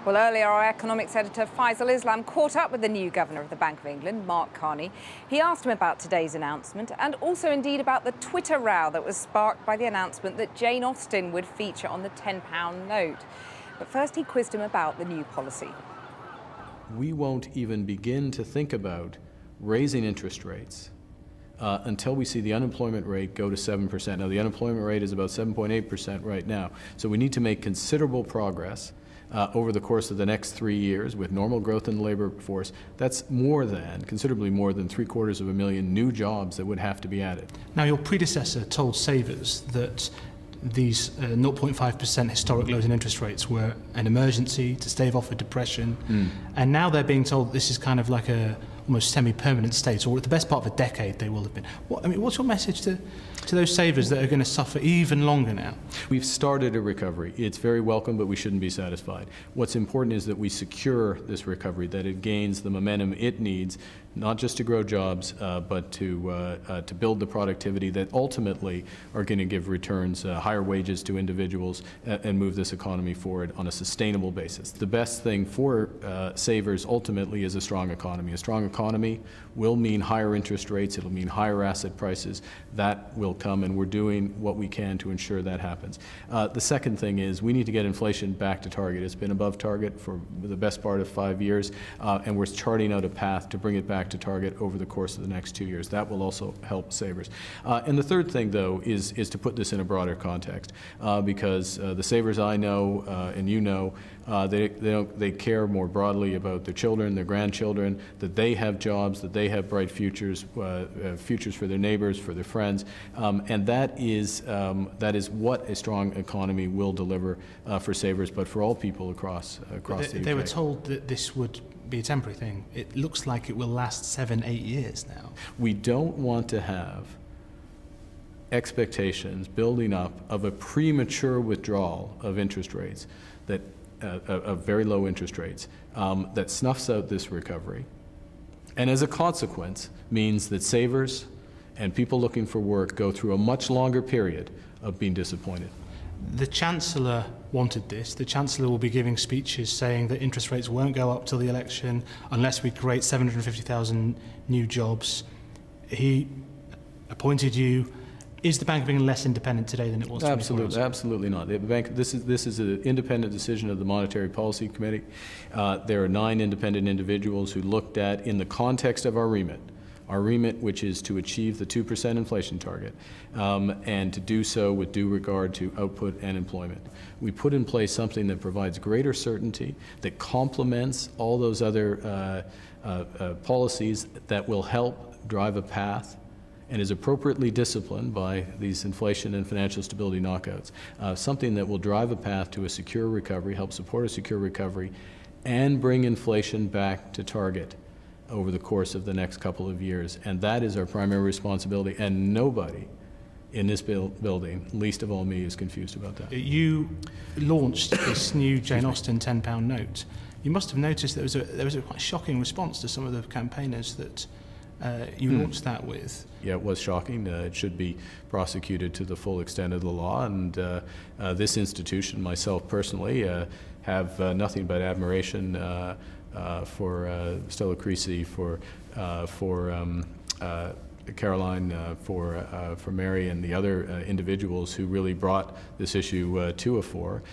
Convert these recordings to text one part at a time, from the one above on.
Well, earlier our economics editor Faisal Islam caught up with the new governor of the Bank of England, Mark Carney. He asked him about today's announcement and also indeed about the Twitter row that was sparked by the announcement that Jane Austen would feature on the £10 note. But first he quizzed him about the new policy. We won't even begin to think about raising interest rates until we see the unemployment rate go to 7%. Now, the unemployment rate is about 7.8% right now. So we need to make considerable progress over the course of the next 3 years with normal growth in the labor force. That's considerably more than 750,000 new jobs that would have to be added. Now, your predecessor told savers that these 0.5% historic lows in interest rates were an emergency to stave off a depression, and now they're being told this is kind of like a almost semi-permanent state, or at the best part of a decade they will have been. What's your message to those savers that are going to suffer even longer now? We've started a recovery. It's very welcome, but we shouldn't be satisfied. What's important is that we secure this recovery, that it gains the momentum it needs, not just to grow jobs, but to build the productivity that ultimately are going to give returns, higher wages to individuals, and move this economy forward on a sustainable basis. The best thing for savers ultimately is a strong economy. A strong economy will mean higher interest rates. It'll mean higher asset prices. That will come, and we're doing what we can to ensure that happens. The second thing is we need to get inflation back to target. It's been above target for the best part of 5 years, and we're charting out a path to bring it back to target over the course of the next 2 years. That will also help savers. And the third thing, though, is to put this in a broader context, because the savers I know and you know, they care more broadly about their children, their grandchildren, that they have jobs, that they have bright futures, futures for their neighbors, for their friends, and that is what a strong economy will deliver for savers, but for all people across the UK. They were told that this would be a temporary thing. It looks like it will last 7-8 years now. We don't want to have expectations building up of a premature withdrawal of interest rates, of very low interest rates, that snuffs out this recovery, and as a consequence means that savers and people looking for work go through a much longer period of being disappointed. The Chancellor wanted this. The Chancellor will be giving speeches saying that interest rates won't go up till the election unless we create 750,000 new jobs. He appointed you. Is the Bank of England less independent today than it was 24 years ago? Absolutely not. The bank, this is an independent decision of the Monetary Policy Committee. There are 9 independent individuals who looked at, in the context of our remit, which is to achieve the 2% inflation target, and to do so with due regard to output and employment. We put in place something that provides greater certainty, that complements all those other policies that will help drive a path and is appropriately disciplined by these inflation and financial stability knockouts. Something that will drive a path to a secure recovery, help support a secure recovery, and bring inflation back to target over the course of the next couple of years. And that is our primary responsibility, and nobody in this building, least of all me, is confused about that. You launched this new Jane Austen £10 note. You must have noticed there was a quite shocking response to some of the campaigners that you launched that with. Yeah, it was shocking. It should be prosecuted to the full extent of the law, and this institution, myself personally, have nothing but admiration for Stella Creasy, for Caroline, for Mary, and the other individuals who really brought this issue to a fore,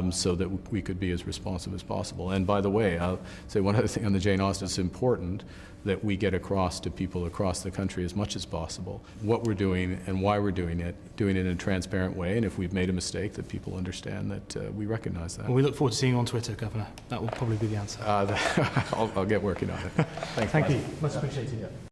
so that we could be as responsive as possible. And by the way, I'll say one other thing on the Jane Austen. It's important that we get across to people across the country as much as possible what we're doing and why we're doing it in a transparent way, and if we've made a mistake, that people understand that we recognize that. Well, we look forward to seeing you on Twitter, Governor. That will probably be the answer. I'll get working on it. Thank you. Much appreciated.